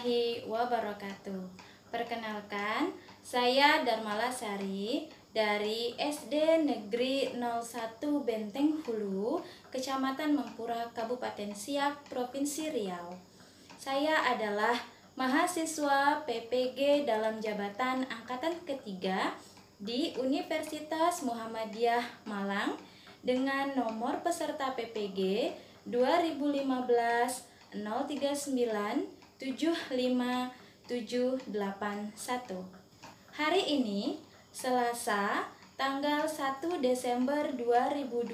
warahmatullahi wabarakatuh. Perkenalkan, saya Darmala Sari dari SD Negeri 01 Benteng Hulu, Kecamatan Mempura, Kabupaten Siak, Provinsi Riau. Saya adalah mahasiswa PPG dalam jabatan angkatan ketiga di Universitas Muhammadiyah Malang dengan nomor peserta PPG 2015 039 75781. Hari ini Selasa tanggal 1 Desember 2020,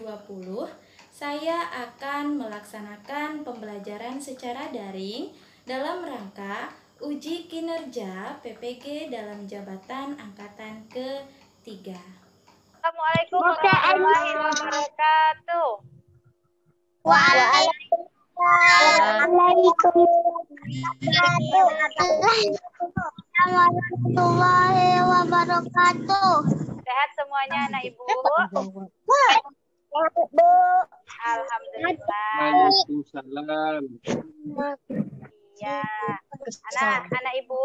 saya akan melaksanakan pembelajaran secara daring dalam rangka uji kinerja PPG dalam jabatan angkatan ketiga. Assalamualaikum warahmatullahi wabarakatuh. Waalaikumsalam warahmatullahi wabarakatuh. Sehat semuanya anak ibu? Alhamdulillah. Waalaikumsalam. Iya. Anak ibu,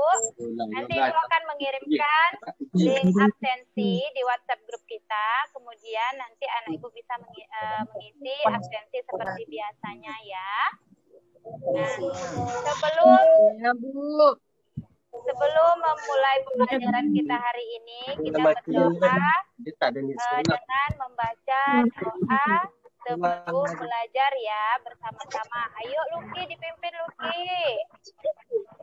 nanti ibu akan mengirimkan link absensi di WhatsApp grup kita. Kemudian nanti anak ibu bisa mengisi absensi seperti biasanya ya. Nah, sebelum memulai pembelajaran kita hari ini, kita berdoa dengan membaca doa sebelum belajar ya bersama-sama. Ayo Luki, dipimpin Luki.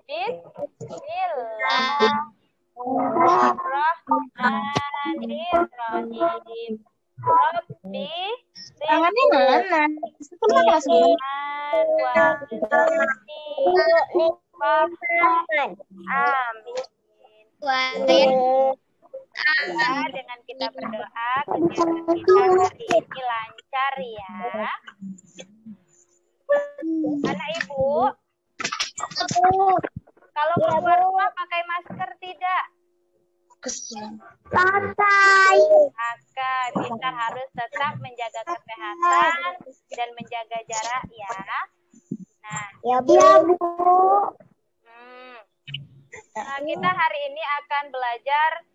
Bismillahirrahmanirrahim. Rabbi Tangannya mana? Amin. Dengan kita berdoa, kegiatan kita hari ini lancar ya. Anak ibu, kalau keluar rumah pakai masker tidak? Pakai. Kita harus tetap menjaga kesehatan dan menjaga jarak ya. Nah, Ya Bu. Nah, kita hari ini akan belajar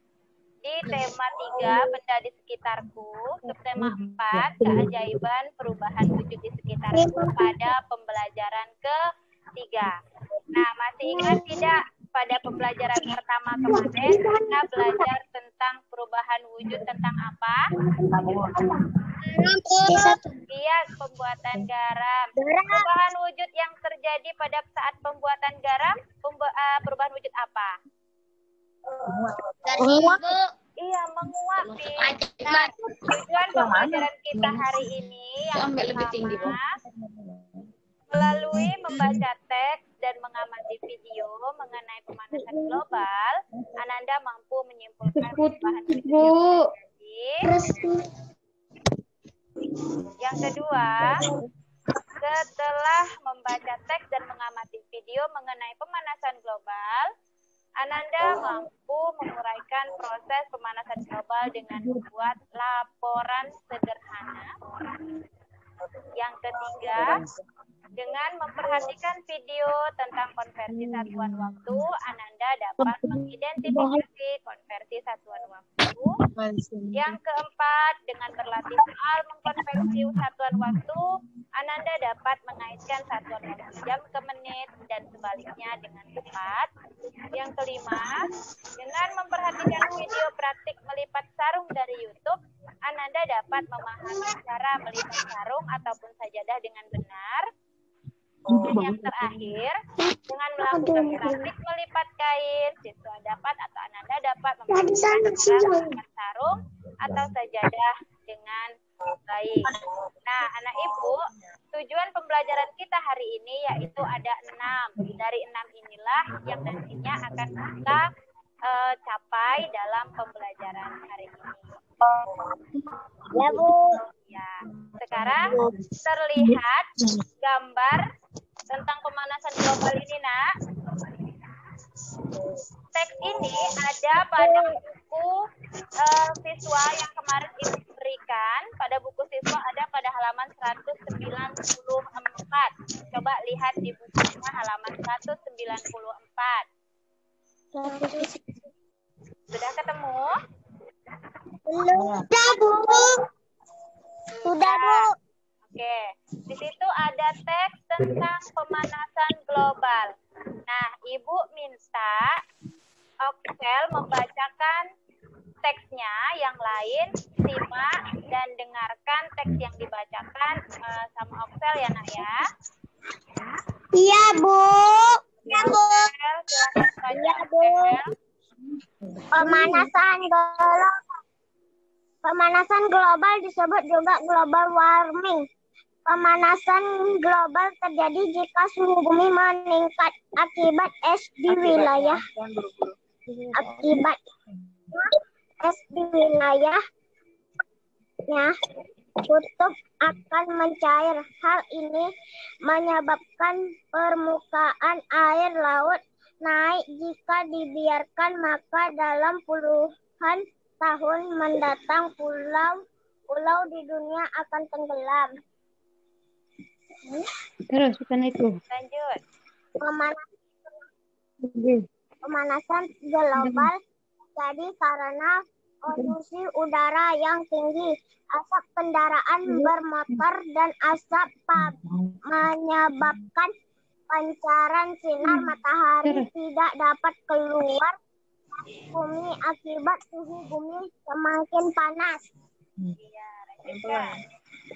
di tema 3, benda di sekitarku, subtema 4, keajaiban perubahan wujud di sekitarku pada pembelajaran ketiga. Nah, masih ingat tidak pada pembelajaran pertama kemarin kita belajar tentang perubahan wujud tentang apa? Iya, pembuatan garam. Perubahan wujud yang terjadi pada saat pembuatan garam, perubahan wujud apa? Iya, menguap. Nah, tujuan pembelajaran kita hari ini yang pertama, melalui membaca teks dan mengamati video mengenai pemanasan global, Ananda mampu menyimpulkan perubahan wujud yang terjadi. Yang kedua, setelah membaca teks dan mengamati video mengenai pemanasan global, Ananda mampu menguraikan proses pemanasan global dengan membuat laporan sederhana. Yang ketiga, dengan memperhatikan video tentang konversi satuan waktu, Ananda dapat mengidentifikasi konversi satuan waktu. Yang keempat, dengan berlatih soal mengkonversi satuan waktu, Ananda dapat mengaitkan satuan waktu jam ke menit dan sebaliknya dengan tepat. Yang kelima, dengan memperhatikan video praktik melipat sarung dari YouTube, Ananda dapat memahami cara melipat sarung ataupun sajadah dengan benar. Dan yang terakhir, dengan melakukan praktik melipat kain, siswa dapat atau Ananda dapat mempelajari cara melipat sarung atau sajadah dengan baik. Nah, anak ibu, tujuan pembelajaran kita hari ini yaitu ada 6. Dari 6 inilah yang nantinya akan kita capai dalam pembelajaran hari ini. Ya Bu. Ya, sekarang terlihat gambar tentang pemanasan global ini, Nak. Teks ini ada pada buku siswa yang kemarin Ibu berikan. Pada buku siswa ada pada halaman 194. Coba lihat di bukunya halaman 194. Sudah ketemu? Sudah, Bu. Sudah, Bu. Oke, di situ ada teks tentang pemanasan global. Nah, Ibu minta Oksel membacakan teksnya, yang lain simak dan dengarkan teks yang dibacakan sama Oksel ya, Nak ya. Iya, Bu. Iya, Bu. Oksel, silakan baca, Iya, Bu. Oksel. Pemanasan global disebut juga global warming. Pemanasan global terjadi jika suhu bumi meningkat akibat es di wilayahnya kutub akan mencair. Hal ini menyebabkan permukaan air laut naik. Jika dibiarkan, maka dalam puluhan tahun mendatang pulau di dunia akan tenggelam. Terus bukan itu. Lanjut. Pemanasan global terjadi karena polusi udara yang tinggi, asap kendaraan bermotor, dan asap menyebabkan pancaran sinar matahari tidak dapat keluar bumi akibat suhu bumi semakin panas. Iya, lanjutkan.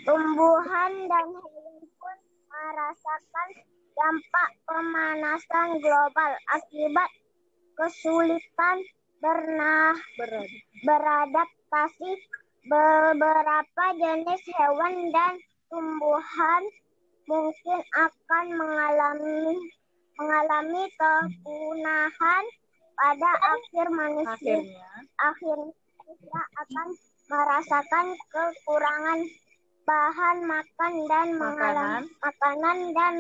Tumbuhan dan hewan pun merasakan dampak pemanasan global akibat kesulitan beradaptasi. Beberapa jenis hewan dan tumbuhan mungkin akan mengalami kepunahan pada akhirnya akan merasakan kekurangan bahan makan dan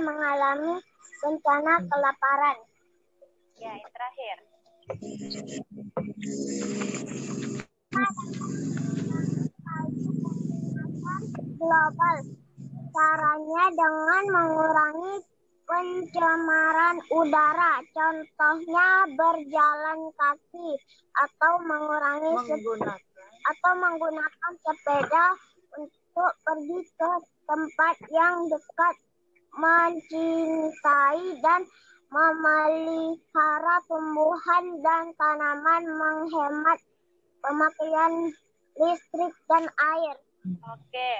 mengalami bencana kelaparan. Ya, yang terakhir. Global. Caranya dengan mengurangi pencemaran udara. Contohnya berjalan kaki atau menggunakan sepeda untuk pergi ke tempat yang dekat, mencintai dan memelihara tumbuhan dan tanaman, menghemat pemakaian listrik dan air. Oke,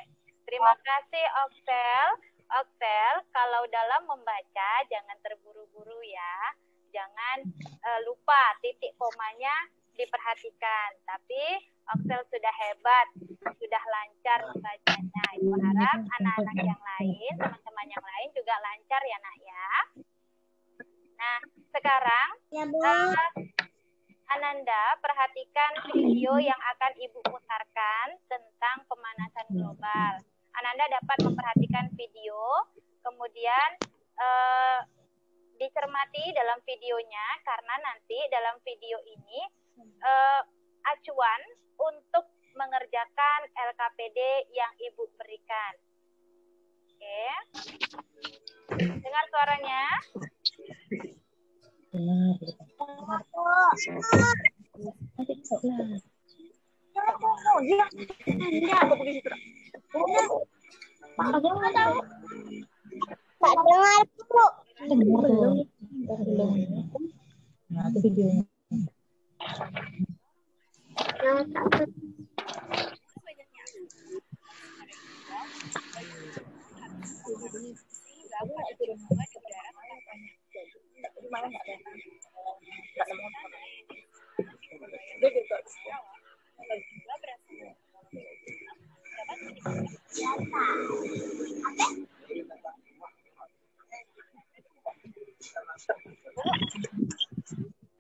terima kasih Oksel. Oksel, kalau dalam membaca jangan terburu-buru ya. Jangan lupa titik komanya diperhatikan. Tapi Oksel sudah hebat, sudah lancar membacanya. Ibu harap anak-anak yang lain, teman-teman yang lain juga lancar ya, Nak ya. Nah, sekarang Ananda perhatikan video yang akan Ibu putarkan tentang pemanasan global. Ananda dapat memperhatikan video, kemudian dicermati dalam videonya, karena nanti dalam video ini acuan untuk mengerjakan LKPD yang Ibu berikan. Oke. Dengar suaranya? Tak dengar, Bu. Belum. Nah, itu videonya.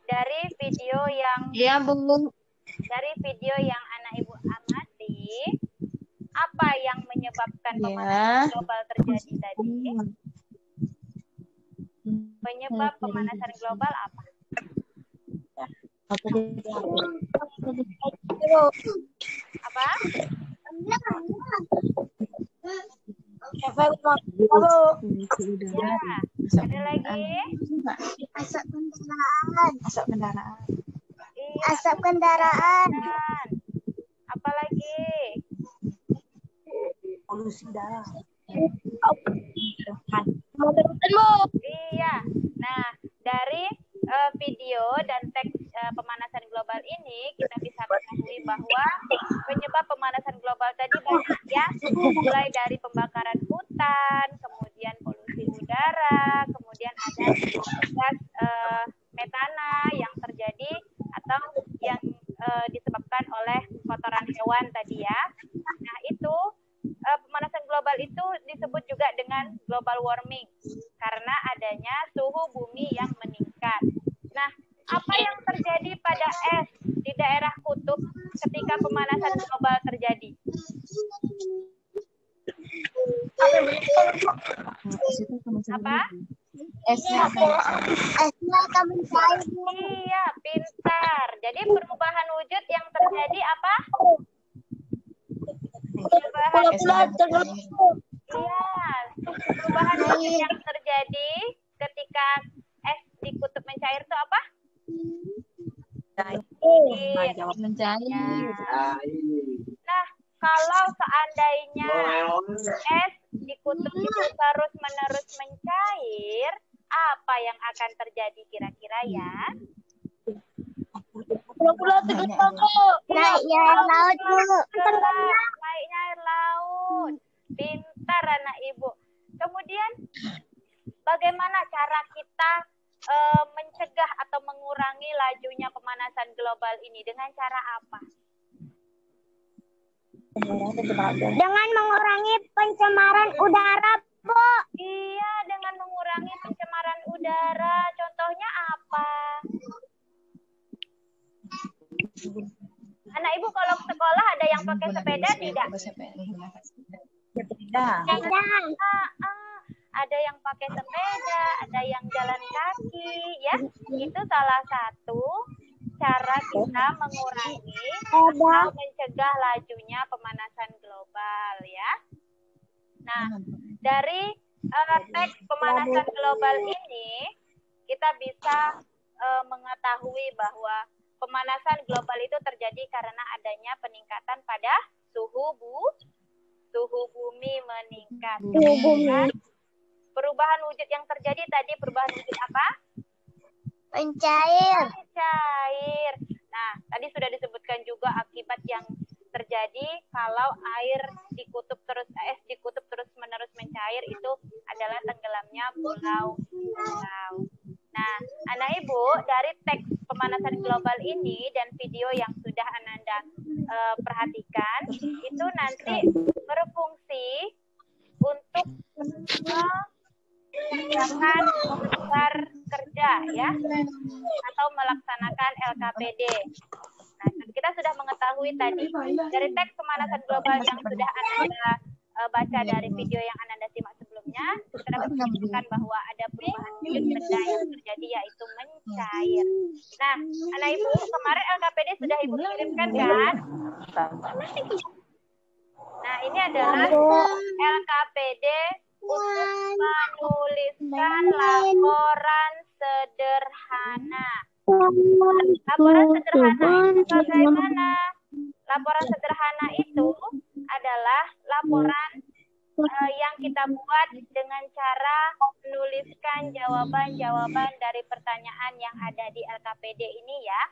Dari video yang dari video yang anak Ibu amati, apa yang menyebabkan pemanasan global terjadi tadi? Penyebab pemanasan global apa? Apa? Ya, ada lagi? Asap kendaraan. Asap kendaraan. Iya, Asap kendaraan. dan apa lagi? Polusi udara. Iya. Nah, dari video dan teks pemanasan global ini kita bisa ketahui bahwa penyebab pemanasan global tadi banyak ya, mulai dari pembakaran hutan, kemudian polusi udara, kemudian ada gas metana yang terjadi atau yang disebabkan oleh kotoran hewan tadi ya. Nah, itu pemanasan global itu disebut juga dengan global warming karena adanya suhu bumi yang meningkat. Nah, apa yang terjadi pada es di daerah kutub ketika pemanasan global terjadi? Apa? Esnya akan mencair. Iya, pintar. Jadi perubahan wujud yang terjadi apa? Perubahan Iya, perubahan wujud yang terjadi ketika es di kutub mencair itu apa? Mencair. Nah, kalau seandainya es di kutub itu terus-menerus mencair, apa yang akan terjadi kira-kira ya? Naiknya air laut, Bu. Naiknya air laut. Pintar anak ibu. Kemudian bagaimana cara kita mencegah atau mengurangi lajunya pemanasan global ini? Dengan cara apa? Dengan mengurangi pencemaran udara, Bu. Iya, dengan mengurangi pencemaran udara. Contohnya apa? Anak ibu kalau ke sekolah ada yang pakai sepeda tidak? Ada yang pakai sepeda, ada yang jalan kaki, ya. Itu salah satu cara kita mengurangi atau mencegah lajunya pemanasan global, ya. Nah, dari teks pemanasan global ini kita bisa mengetahui bahwa pemanasan global itu terjadi karena adanya peningkatan pada suhu bumi meningkat. Kemudian perubahan wujud yang terjadi tadi, perubahan wujud apa? Mencair. Mencair. Nah, tadi sudah disebutkan juga akibat yang terjadi kalau es di kutub terus menerus mencair itu adalah tenggelamnya pulau-pulau. Nah, anak ibu, dari teks pemanasan global ini dan video yang sudah Ananda perhatikan, itu nanti berfungsi untuk mengerjakan tugas kerja ya, atau melaksanakan LKPD. Nah, kita sudah mengetahui tadi dari teks pemanasan global yang sudah Ananda baca dari video yang Ananda simak sebelumnya, kita dapat menunjukkan bahwa ada perubahan wujud benda yang terjadi yaitu mencair. Nah, anak ibu, kemarin LKPD sudah ibu kirimkan kan? Nah, ini adalah LKPD untuk menuliskan laporan sederhana. Laporan sederhana itu bagaimana? Laporan sederhana itu adalah laporan yang kita buat dengan cara menuliskan jawaban-jawaban dari pertanyaan yang ada di LKPD ini ya.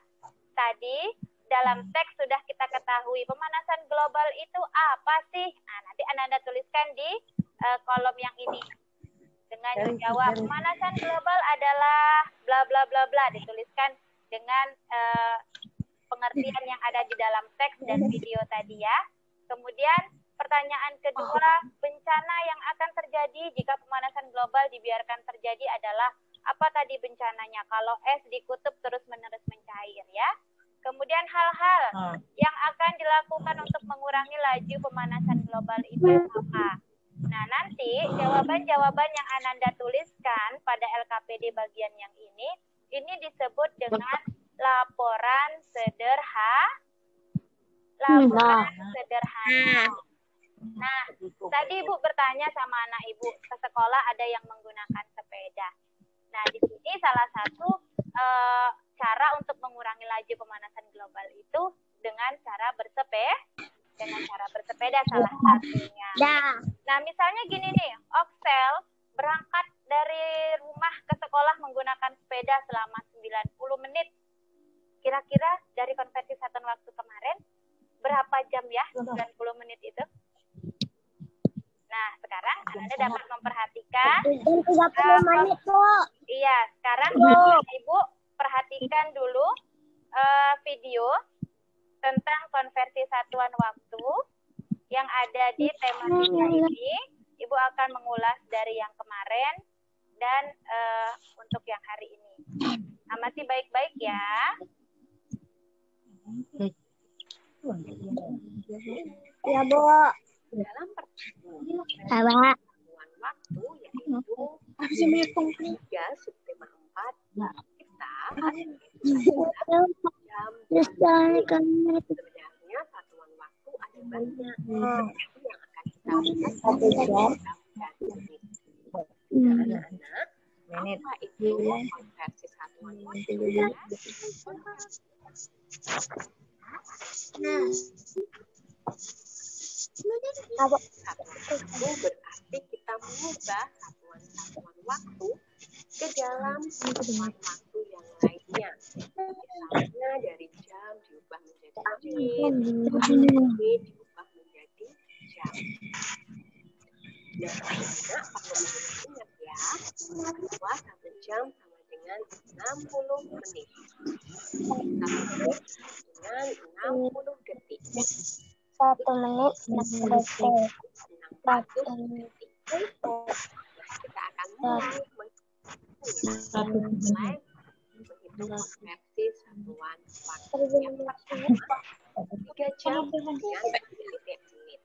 Tadi dalam teks sudah kita ketahui pemanasan global itu apa sih? Nah, nanti Ananda tuliskan di kolom yang ini dengan menjawab pemanasan global adalah bla bla bla bla, dituliskan dengan pengertian yang ada di dalam teks dan video tadi ya. Kemudian pertanyaan kedua, bencana yang akan terjadi jika pemanasan global dibiarkan terjadi adalah apa tadi bencananya kalau es di kutub terus-menerus mencair ya. Kemudian hal-hal yang akan dilakukan untuk mengurangi laju pemanasan global itu apa? Nah, nanti jawaban-jawaban yang Ananda tuliskan pada LKPD bagian yang ini disebut dengan laporan sederhana. Nah, tadi Ibu bertanya sama anak Ibu, ke sekolah ada yang menggunakan sepeda. Nah, di sini salah satu cara untuk mengurangi laju pemanasan global itu dengan cara bersepeda salah satunya. Nah, misalnya gini nih, Oxel berangkat dari rumah ke sekolah menggunakan sepeda selama 90 menit. Kira-kira dari konversi satuan waktu kemarin, berapa jam ya 90 menit itu? Nah, sekarang Anda dapat memperhatikan. 30 menit, Bu. Iya, sekarang Ibu perhatikan dulu video tentang konversi satuan waktu yang ada di tema 3 ini. Ibu akan mengulas dari yang kemarin dan untuk yang hari ini. Amati baik-baik ya. Ya, Bu. Dalam Apa? satuan waktu yaitu 3 subtema 4 kita jam. Sebenarnya satuan waktu ada banyak yang akan kita lihat jam dan menit. Anak-anak, apa itu konversi satuan waktu? Itu berarti kita mengubah satuan-satuan waktu ke dalam satuan waktu yang lainnya. Misalnya dari jam diubah menjadi menit diubah menjadi jam. Dan anak perlu ingat ya, bahwa 1 jam sama dengan 60 menit. 1 menit dengan 60 detik. 1 menit 60 detik. 600 detik. Kita akan mulai menghitung konversi satuan waktu. Yang pertama, 3 jam dengan 90 menit.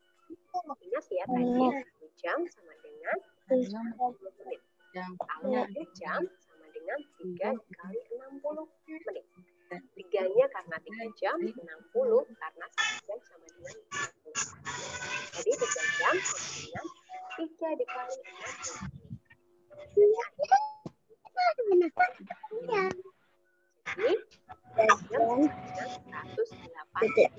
Ingat ya tadi 1 jam sama dengan 60 menit. Kalau 2 jam sama dengan 3 kali 60 menit. 3-nya karena 3 jam, 60 karena 1 jam sama dengan 60. Jadi 3 jam sama dengan 3 dikali 60 menit. Jadi 3 jam sama dengan 108 menit.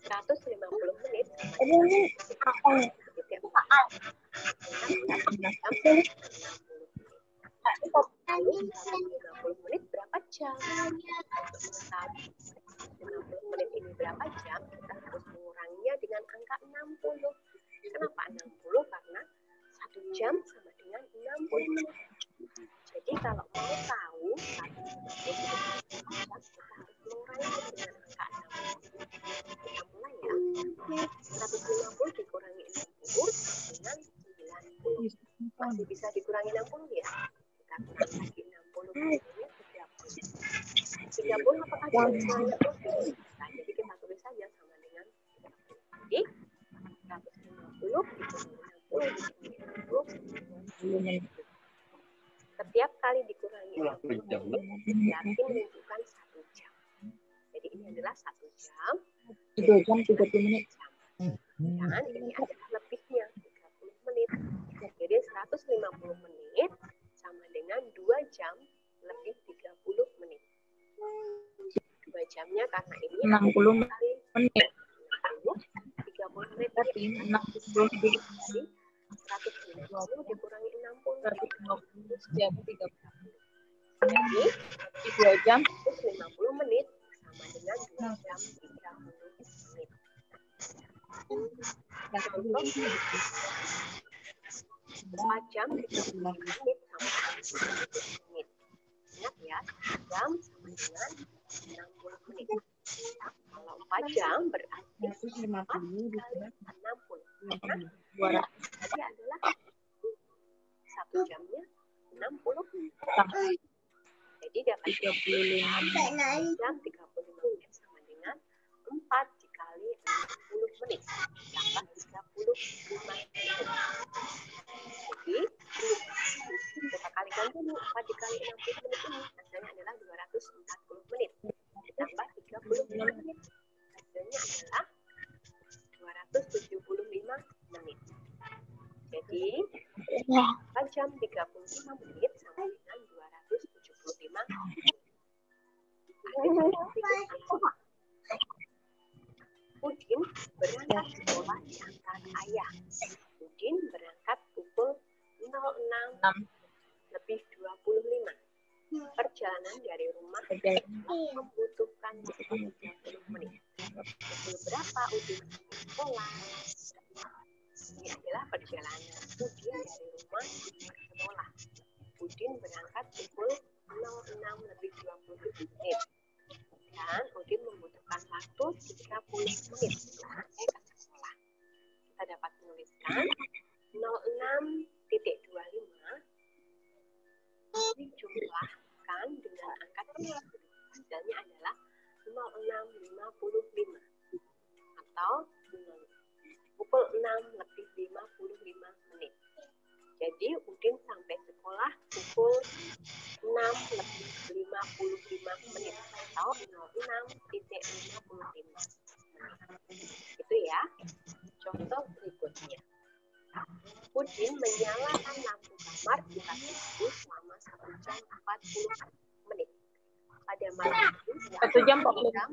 Contoh 150 menit sama dengan 150 menit berapa jam? Untuk mengetahui 150 menit ini berapa jam, kita harus menguranginya dengan angka 60. Kenapa 60? Karena 1 jam sama dengan 60 menit. Jadi kalau mau tahu 150 menit berapa jam, kita harus menguranginya dengan angka 60. Kita mulai ya. 150 dikurangi 60 dengan 90. Masih bisa dikurangi 60 ya? Kita kurangi lagi 60 menitnya 30. 30 apakah dikurangi 60? Nah, jadi kita tulis saja sama dengan 30. Jadi 150 dikurangi 60 menit. Setiap kali dikurangi 60 menit berarti menunjukkan 1 jam. Jadi ini adalah 1 jam. 2 jam 30 menit. Dan ini adalah lebihnya 30 menit. Jadi 150 menit sama dengan 2 jam lebih 30 menit. 2 jamnya karena ini 60 menit. 30 menit Berarti 60 menit. 150 dikurangi 60 jam 30. Jadi 2 jam 150 menit sama dengan 2 jam 30 menit. 4 jam 30 menit sama dengan 60 menit. Ingat ya, 1 jam sama dengan 60 menit. Kalau 4 jam berarti 4 kali 60. Jadi adalah 1 jamnya 60. Jadi dapat 35 jam 35 menit sama dengan 4 dikali 60 menit. Tambah 35 menit. Jadi kita kalikan dulu 4 dikali 60 menit ini. Hasilnya adalah 240 menit. Ditambah 35 menit. 4 jam 35 menit sama dengan 275 menit. Udin berangkat sekolah diantar ayah. Udin berangkat pukul 06:25. Perjalanan dari rumah membutuhkan waktu 30 menit. Pukul berapa Udin sampai sekolah? Ini adalah perjalanan Udin dari rumah ke sekolah. Udin berangkat pukul 06:27 menit. Dan Udin membutuhkan waktu 30 menit untuk sampai ke sekolah. Kita dapat menuliskan 06.25 dijumlahkan dengan angka 30. Hasilnya adalah 06.55 atau pukul 6:55 menit. Jadi Udin sampai sekolah pukul 6:55 menit atau 06.55 menit. Itu ya. Contoh berikutnya. Udin menyalakan lampu kamar di pagi itu selama 1 jam 40 menit. Pada malam itu 1 jam 45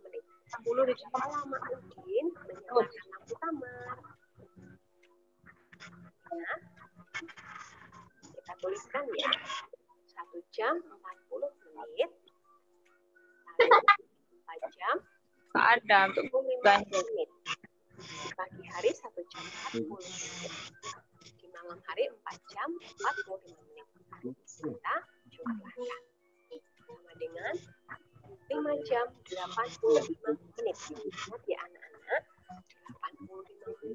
menit. Berapa lama Udin menyalakan lampu kamar? Nah, kita tuliskan ya. 1 jam 40 menit. Lalu 4 jam ada untuk 45 menit. Di pagi hari 1 jam 40 menit. Di malam hari 4 jam 45 menit. Kita jumlahkan. Sama dengan 5 jam 85 menit. Ingat ya anak-anak, 85 menit itu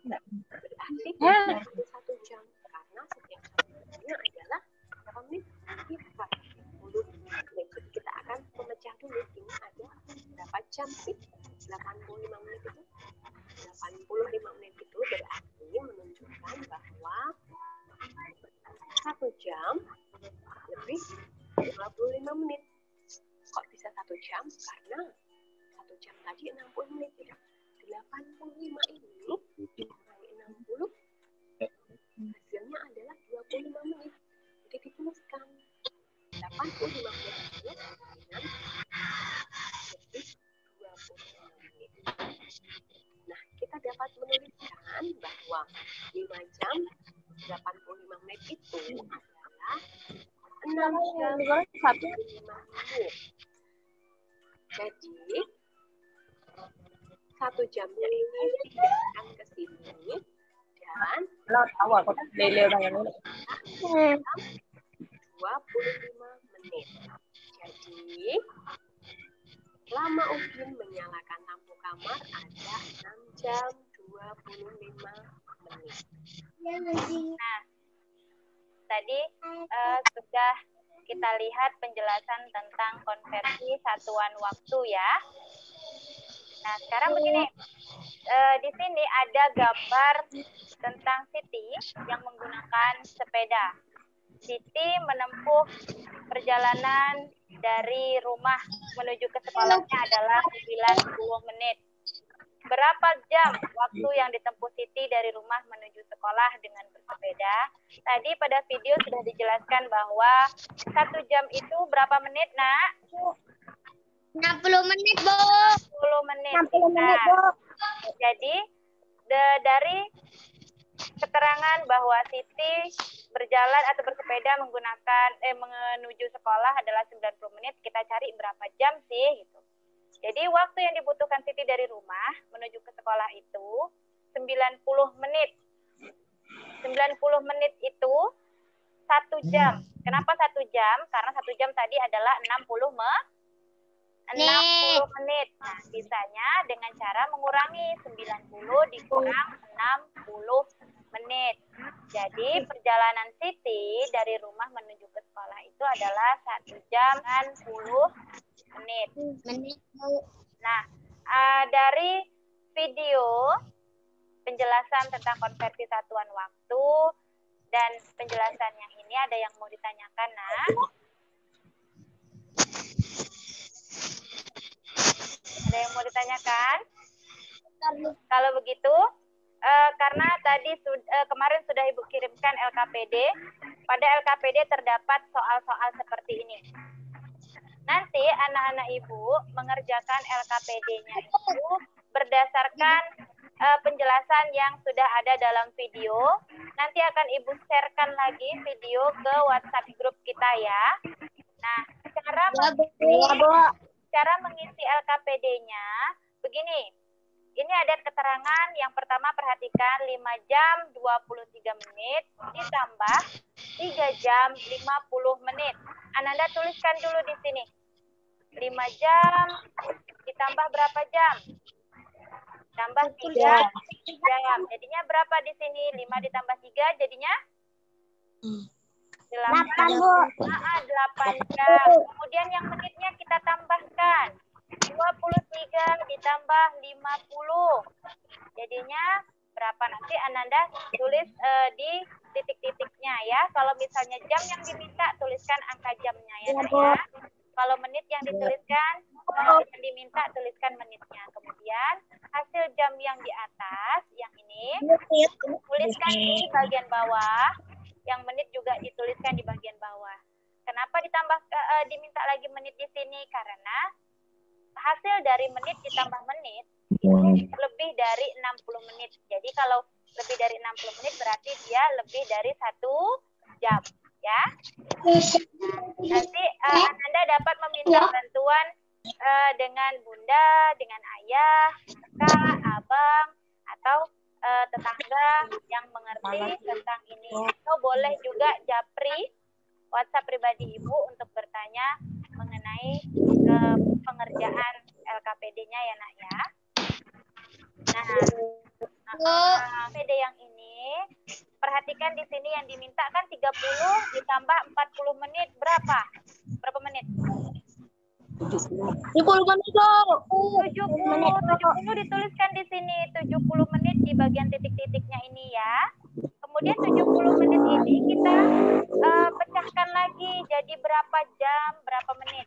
berarti itu 1 jam. Karena setiap 1 jamnya adalah berapa menit? 40 menit. Jadi kita akan memecah dulu. Ini ada berapa jam sih? 85 menit itu. 85 menit itu berarti menunjukkan bahwa 1 jam lebih 25 menit. Kok bisa 1 jam? Karena 1 jam tadi 60 menit. Jadi 85 ini dikurangi 60 hasilnya adalah 25 menit. Jadi dituliskan 85 menit dengan lebih 25 menit. Nah, kita dapat menuliskan bahwa 5 jam 85 menit itu adalah 6 jam 45 menit. Jadi 1 jamnya ini dipindahkan ke sini dan awal lele banyak 25 menit. Jadi lama Udin menyalakan lampu kamar ada 6 jam 25 menit. Nah, tadi sudah kita lihat penjelasan tentang konversi satuan waktu ya. Nah, sekarang begini, di sini ada gambar tentang Siti yang menggunakan sepeda. Siti menempuh perjalanan dari rumah menuju ke sekolahnya adalah 90 menit. Berapa jam waktu yang ditempuh Siti dari rumah menuju sekolah dengan bersepeda? Tadi pada video sudah dijelaskan bahwa 1 jam itu berapa menit, Nak? 60 menit, Bu. 10 menit. 60 menit, Bu. Jadi dari keterangan bahwa Siti berjalan atau bersepeda menggunakan menuju sekolah adalah 90 menit, kita cari berapa jam sih gitu. Jadi waktu yang dibutuhkan Siti dari rumah menuju ke sekolah itu 90 menit. 90 menit itu 1 jam. Kenapa 1 jam? Karena 1 jam tadi adalah 60 menit. Nah, sisanya dengan cara mengurangi 90 dikurang 60 menit. Jadi perjalanan Siti dari rumah menuju ke sekolah itu adalah 1 jam 10 menit. Nah, dari video penjelasan tentang konversi satuan waktu dan penjelasan yang ini ada yang mau ditanyakan, Nak? Ada yang mau ditanyakan? Kalau begitu, karena tadi kemarin sudah Ibu kirimkan LKPD. Pada LKPD terdapat soal-soal seperti ini. Nanti anak-anak Ibu mengerjakan LKPD-nya itu berdasarkan penjelasan yang sudah ada dalam video. Nanti akan Ibu sharekan lagi video ke WhatsApp grup kita ya. Nah, cara mengisi LKPD-nya begini. Ini ada keterangan yang pertama, perhatikan 5 jam 23 menit ditambah 3 jam 50 menit. Ananda tuliskan dulu di sini. 5 jam ditambah berapa jam? Tambah 3 jam. Jadinya berapa di sini? 5 ditambah 3 jadinya? 8, Bu. 8 jam. Kemudian yang menitnya kita tambahkan. 23 ditambah 50. Jadinya berapa? Nanti Ananda tulis di titik-titiknya ya. Kalau misalnya jam yang diminta, tuliskan angka jamnya ya, Nak, ya. Kalau menit yang dituliskan, yang diminta, tuliskan menitnya. Kemudian hasil jam yang di atas, yang ini, tuliskan di bagian bawah. Yang menit juga dituliskan di bagian bawah. Kenapa ditambah diminta lagi menit di sini? Karena hasil dari menit ditambah menit itu lebih dari 60 menit. Jadi kalau lebih dari 60 menit berarti dia lebih dari 1 jam, ya. Nanti Ananda dapat meminta bantuan dengan bunda, dengan ayah, kakak, abang, atau tetangga yang mengerti tentang ini. Atau boleh juga japri WhatsApp pribadi Ibu untuk bertanya mengenai pengerjaan LKPD-nya ya, Nak, ya. Nah, LKPD yang ini, perhatikan di sini yang diminta kan 30 ditambah 40 menit berapa? Berapa menit? 70 menit, Bu. 70 dituliskan di sini, 70 menit di bagian titik-titiknya ini ya. Kemudian 70 menit ini kita pecahkan lagi jadi berapa jam, berapa menit.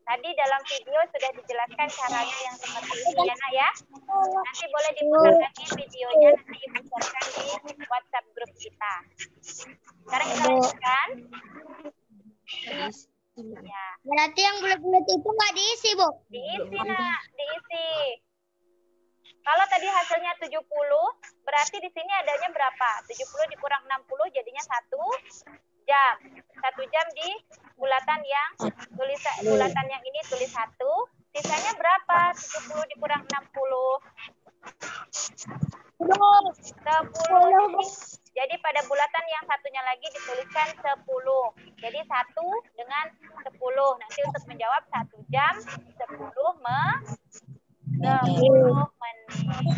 Tadi dalam video sudah dijelaskan caranya yang seperti ini ya, Nak, ya. Nanti boleh diputar lagi videonya, nanti Ibu share di WhatsApp grup kita. Sekarang kita lanjutkan. Ya. Berarti yang bulat-bulat itu nggak diisi, Bu? Diisi, Nak, diisi. Kalau tadi hasilnya 70, berarti di sini adanya berapa? 70 dikurang 60 jadinya 1 jam. 1 jam di bulatan yang bulatan yang ini tulis 1. Sisanya berapa? 70 dikurang 60. 10. Jadi pada bulatan yang satunya lagi dituliskan 10. Jadi 1 dengan 10. Nanti untuk menjawab 1 jam 10 menit.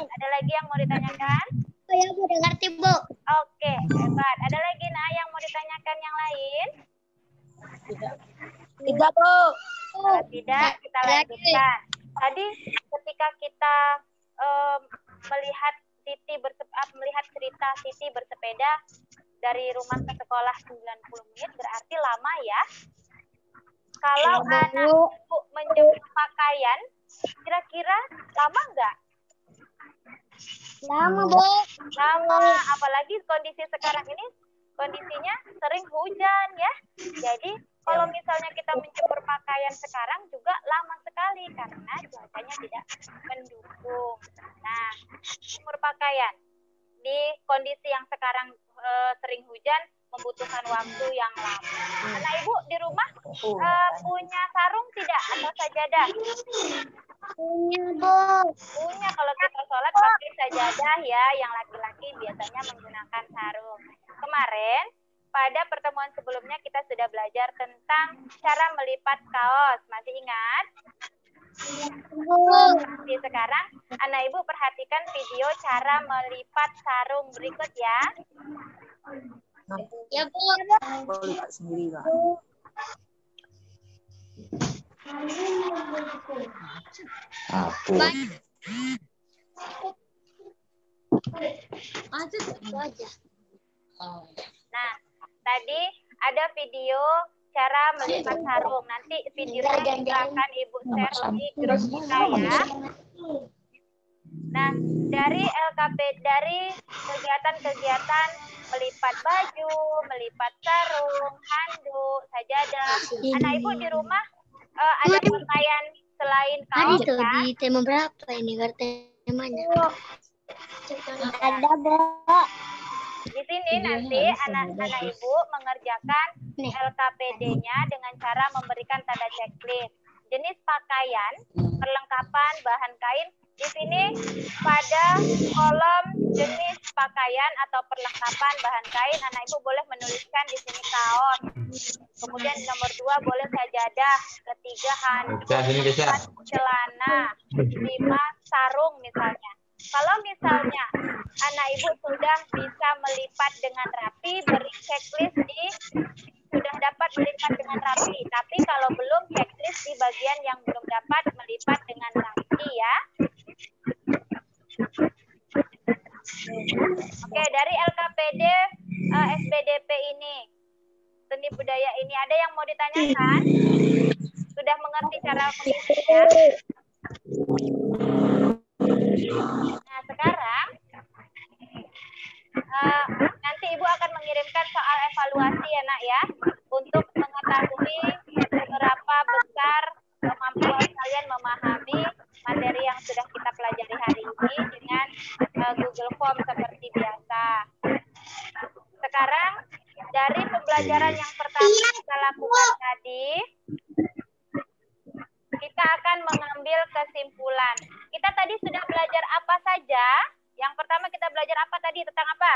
Ada lagi yang mau ditanyakan? Ya, Bu, udah ngerti, Bu. Oke, hebat. Ada lagi, Nah, yang mau ditanyakan yang lain? Tidak, Bu. Kalau tidak, kita lanjutkan. Tadi ketika kita melihat cerita Siti bersepeda dari rumah ke sekolah 90 menit, berarti lama ya. Kalau anak Ibu menjemur pakaian, kira-kira lama nggak? Lama, Bu. Lama, apalagi kondisi sekarang ini, kondisinya sering hujan ya. Jadi kalau misalnya kita menjemur pakaian sekarang juga lama sekali karena cuacanya tidak mendukung. Nah, jemur pakaian di kondisi yang sekarang sering hujan membutuhkan waktu yang lama. Anak Ibu di rumah punya sarung tidak atau sajadah? Punya, Bu. Punya, kalau kita sholat pakai sajadah ya, yang laki-laki biasanya menggunakan sarung. Kemarin pada pertemuan sebelumnya kita sudah belajar tentang cara melipat kaos. Masih ingat? Di sekarang anak Ibu perhatikan video cara melipat sarung berikut ya. Ya, Bu. Lipat sendiri lah. Aku. Nah, tadi ada video cara melipat sarung. Nanti videonya akan Ibu share di grup kita ya. Nah, dari kegiatan-kegiatan melipat baju, melipat sarung, handuk, sajadah. Anak ibu di rumah ada pakaian selain kaos Itu kan? di tema berapa ini temanya? Ada, Bu. Di sini nanti anak-anak ibu mengerjakan LKPD-nya dengan cara memberikan tanda checklist. Jenis pakaian, perlengkapan, bahan kain. Di sini pada kolom jenis pakaian atau perlengkapan bahan kain, anak ibu boleh menuliskan di sini kaos. Kemudian nomor 2 boleh sajadah, ketiga handuk, 4 celana, 5 sarung misalnya. Kalau misalnya anak ibu sudah bisa melipat dengan rapi, beri checklist sudah dapat melipat dengan rapi. Tapi kalau belum, checklist di bagian yang belum dapat melipat dengan rapi ya. Oke, dari LKPD SBDP ini, seni budaya ini, ada yang mau ditanyakan? Sudah mengerti cara mengisinya? Nah, sekarang nanti Ibu akan mengirimkan soal evaluasi ya nak ya, untuk mengetahui seberapa besar kemampuan kalian memahami materi yang sudah kita pelajari hari ini dengan Google Form seperti biasa. Sekarang dari pembelajaran yang pertama kita lakukan tadi, kita akan mengambil kesimpulan. Kita tadi sudah belajar apa saja? Yang pertama kita belajar apa tadi? Tentang apa?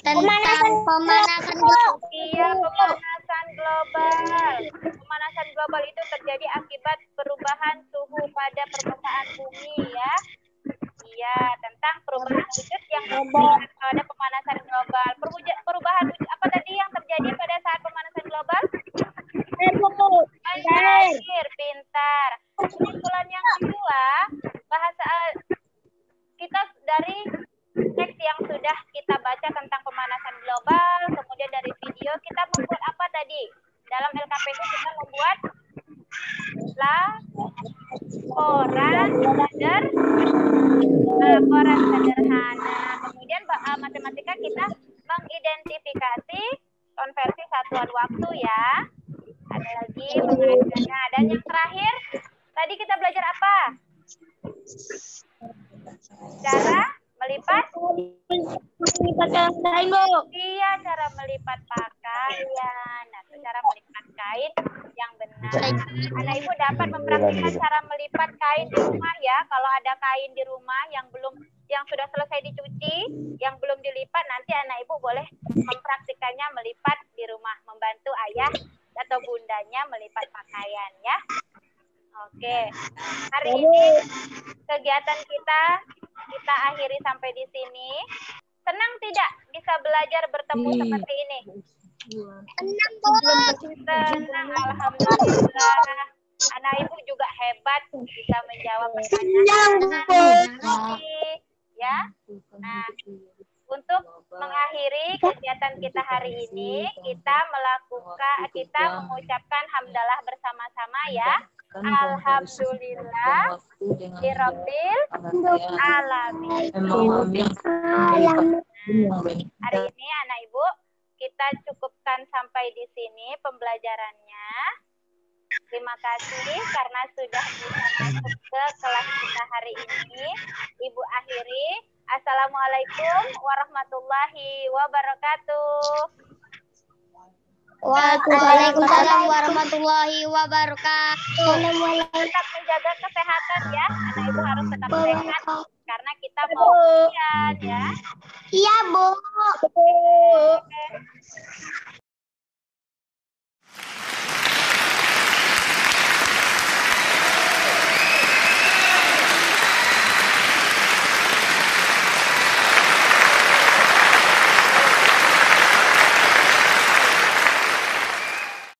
Pemanasan global. Iya, pemanasan global. Pemanasan global itu terjadi akibat perubahan suhu pada permukaan bumi ya. Iya, tentang perubahan wujud yang terjadi pada pemanasan global. Perubahan wujud apa tadi yang terjadi pada saat pemanasan global? Air, pintar. Kesimpulan yang kedua, bahasa kita dari teks yang sudah kita baca tentang pemanasan global, kemudian dari video kita membuat apa tadi? Dalam LKPD kita membuat laporan sederhana. Kemudian matematika kita mengidentifikasi konversi satuan waktu ya. Ada lagi mengajarnya. Dan yang terakhir, tadi kita belajar apa? Cara melipat? Iya, cara melipat pakaian. Nah, cara melipat kain yang benar. Anak ibu dapat mempraktikkan cara melipat kain di rumah ya. Kalau ada kain di rumah yang sudah selesai dicuci, yang belum dilipat, nanti anak ibu boleh mempraktikannya melipat di rumah, membantu ayah atau bundanya melipat pakaian ya. Oke, hari ini kegiatan kita akhiri sampai di sini. Senang tidak bisa belajar bertemu seperti ini? Senang, alhamdulillah. Anak ibu juga hebat bisa menjawab pertanyaan. Ya. Nah, untuk mengakhiri kegiatan kita hari ini, kita mengucapkan hamdalah bersama-sama ya. Alhamdulillah Birabbil alamin. Hari ini anak ibu kita cukupkan sampai di sini pembelajarannya. Terima kasih karena sudah bisa masuk ke kelas kita hari ini. Ibu akhiri. Assalamualaikum warahmatullahi wabarakatuh. Waalaikumsalam warahmatullahi wabarakatuh. Tetap menjaga kesehatan ya. Anak ibu harus tetap sehat karena kita mau ujian ya. Iya, Bu. Oke.